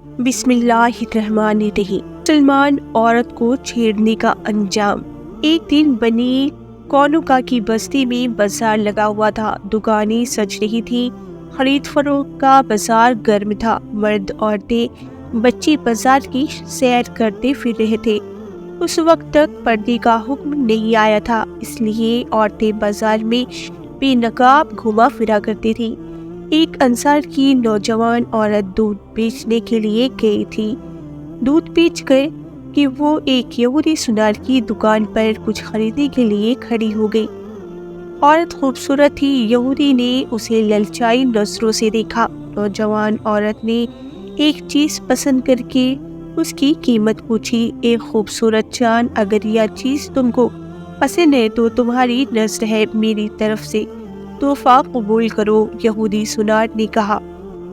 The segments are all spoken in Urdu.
بسم اللہ الرحمن الرحیم۔ مسلمان عورت کو چھیڑنے کا انجام۔ ایک دن بنی کونکا کی بستی میں بازار لگا ہوا تھا۔ دکانیں سج رہی تھی، خرید فروخت کا بازار گرم تھا۔ مرد، عورتیں، بچے بازار کی سیر کرتے پھر رہے تھے۔ اس وقت تک پردے کا حکم نہیں آیا تھا، اس لیے عورتیں بازار میں بے نقاب گھوما پھرا کرتی تھیں۔ ایک انصار کی نوجوان عورت دودھ بیچنے کے لیے گئی تھی۔ دودھ بیچ کر کہ وہ ایک یہودی سنار کی دکان پر کچھ خریدنے کے لیے کھڑی ہو گئی۔ عورت خوبصورت تھی، یہودی نے اسے للچائی نظروں سے دیکھا۔ نوجوان عورت نے ایک چیز پسند کر کے اس کی قیمت پوچھی۔ ایک خوبصورت جان، اگر یہ چیز تم کو پسند ہے تو تمہاری نذر ہے، میری طرف سے تحفہ قبول کرو، یہودی سنار نے کہا۔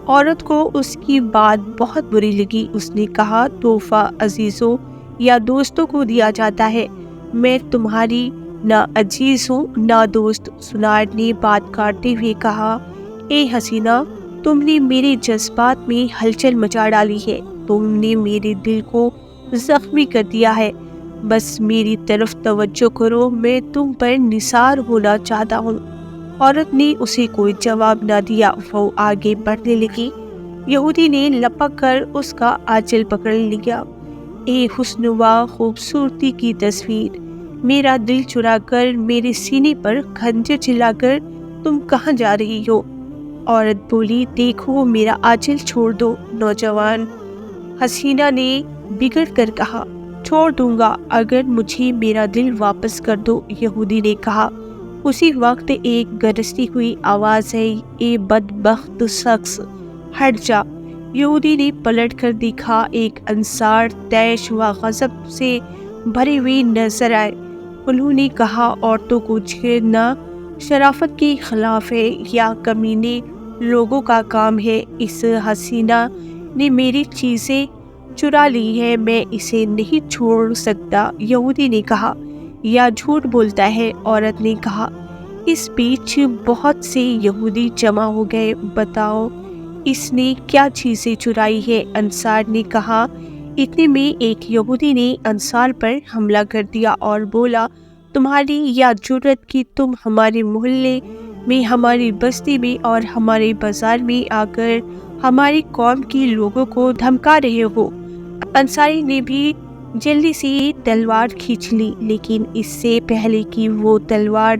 عورت کو اس کی بات بہت بری لگی۔ اس نے کہا، تحفہ عزیزوں یا دوستوں کو دیا جاتا ہے، میں تمہاری نہ عزیز ہوں نہ دوست۔ سنار نے بات کاٹتے ہوئے کہا، اے حسینہ، تم نے میرے جذبات میں ہلچل مچا ڈالی ہے، تم نے میرے دل کو زخمی کر دیا ہے، بس میری طرف توجہ کرو، میں تم پر نثار ہونا چاہتا ہوں۔ عورت نے اسے کوئی جواب نہ دیا، وہ آگے بڑھنے لگی۔ یہودی نے لپک کر اس کا آنچل پکڑ لیا۔ اے حسن و خوبصورتی کی تصویر، میرا دل چرا کر، میرے سینے پر خنجر چلا کر تم کہاں جا رہی ہو؟ عورت بولی، دیکھو میرا آنچل چھوڑ دو۔ نوجوان حسینہ نے بگڑ کر کہا، چھوڑ دوں گا اگر مجھے میرا دل واپس کر دو۔ یہودی نے کہا۔ اسی وقت ایک گرجتی ہوئی آواز آئی، اے بدبخت شخص، ہٹ جا۔ یہودی نے پلٹ کر دیکھا، ایک انصار طیش و غضب سے بھرے ہوئے نظر آئے۔ انہوں نے کہا، عورتوں کو چھیڑنا شرافت کے خلاف ہے، یا کمینے لوگوں کا کام ہے۔ اس حسینہ نے میری چیزیں چرا لی ہے، میں اسے نہیں چھوڑ سکتا۔ یہودی نے کہا، یا جھوٹ بولتا ہے۔ عورت نے کہا۔ اس بیچ بہت سے یہودی جمع ہو گئے، بتاؤ اس نے کیا چیزیں چرائی ہے؟ انصار نے کہا۔ اتنے میں ایک یہودی نے انصار پر حملہ کر دیا اور بولا، تمہاری یا جرأت کہ تم ہمارے محلے میں، ہماری بستی میں اور ہمارے بازار میں آ کر ہماری قوم کے لوگوں کو دھمکا رہے ہو۔ انصاری نے بھی جلدی سے تلوار کھینچ لی، لیکن اس سے پہلے کہ وہ تلوار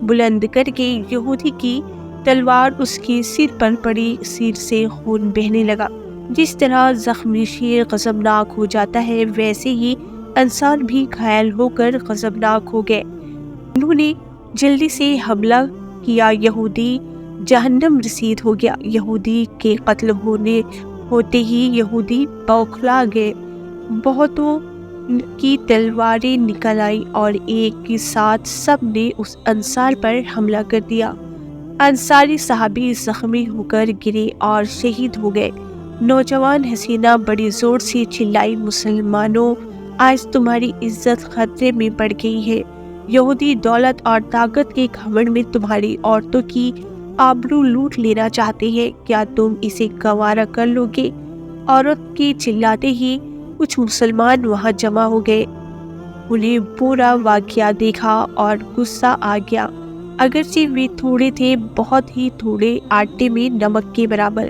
بلند کر کے یہودی کی تلوار اس کے سر پر پڑی، سر سے خون بہنے لگا۔ جس طرح زخمی شیر غضبناک ہو جاتا ہے، ویسے ہی انصار بھی گھائل ہو کر غضبناک ہو گئے۔ انہوں نے جلدی سے حملہ کیا، یہودی جہنم رسید ہو گیا۔ یہودی کے قتل ہوتے ہی یہودی بوکھلا گئے، بہتوں کی تلواریں نکل آئیں اور ایک کے ساتھ سب نے اس انصار پر حملہ کر دیا۔ انصاری صحابی زخمی ہو کر گرے اور شہید ہو گئے۔ نوجوان حسینہ بڑی زور سے چلائی، مسلمانوں، آج تمہاری عزت خطرے میں پڑ گئی ہے۔ یہودی دولت اور طاقت کے گھمنڈ میں تمہاری عورتوں کی آبرو لوٹ لینا چاہتے ہیں، کیا تم اسے گوارا کر لو گے؟ عورت کے چلاتے ہی کچھ مسلمان وہاں جمع ہو گئے۔ انہیں پورا واقعہ دیکھا اور غصہ آ گیا۔ اگرچہ وہ تھوڑے تھے، بہت ہی تھوڑے، آٹے میں نمک کے برابر۔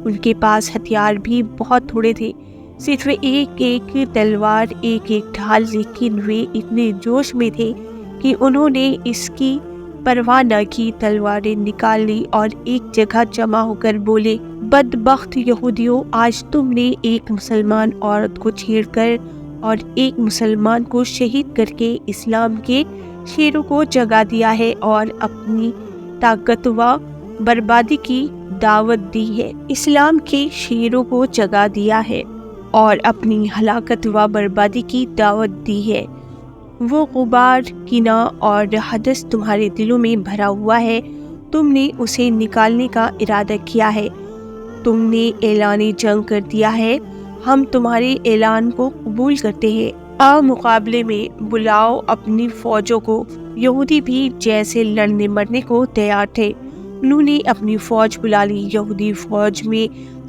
ان کے پاس ہتھیار بھی بہت تھوڑے تھے، صرف ایک ایک تلوار، ایک ایک ڈھال، لیکن وہ اتنے جوش میں تھے کہ انہوں نے اس کی پرواہ نہ کی، تلواریں نکال لی اور ایک جگہ جمع ہو کر بولے، بدبخت یہودیوں، آج تم نے ایک مسلمان عورت کو چھیڑ کر اور ایک مسلمان کو شہید کر کے اسلام کے شیروں کو جگا دیا ہے اور اپنی طاقت و بربادی کی دعوت دی ہے۔ اسلام کے شیروں کو جگا دیا ہے اور اپنی ہلاکت و بربادی کی دعوت دی ہے۔ وہ غبار، کینہ اور حسد تمہارے دلوں میں بھرا ہوا ہے، تم نے اسے نکالنے کا ارادہ کیا ہے، تم نے اعلان جنگ کر دیا ہے، ہم تمہارے اعلان کو قبول کرتے ہیں، آؤ مقابلے میں، بلاؤ اپنی فوجوں کو۔ یہودی بھی جیسے لڑنے مرنے کو تیار تھے، انہوں نے اپنی فوج بلا لی۔ یہودی فوج میں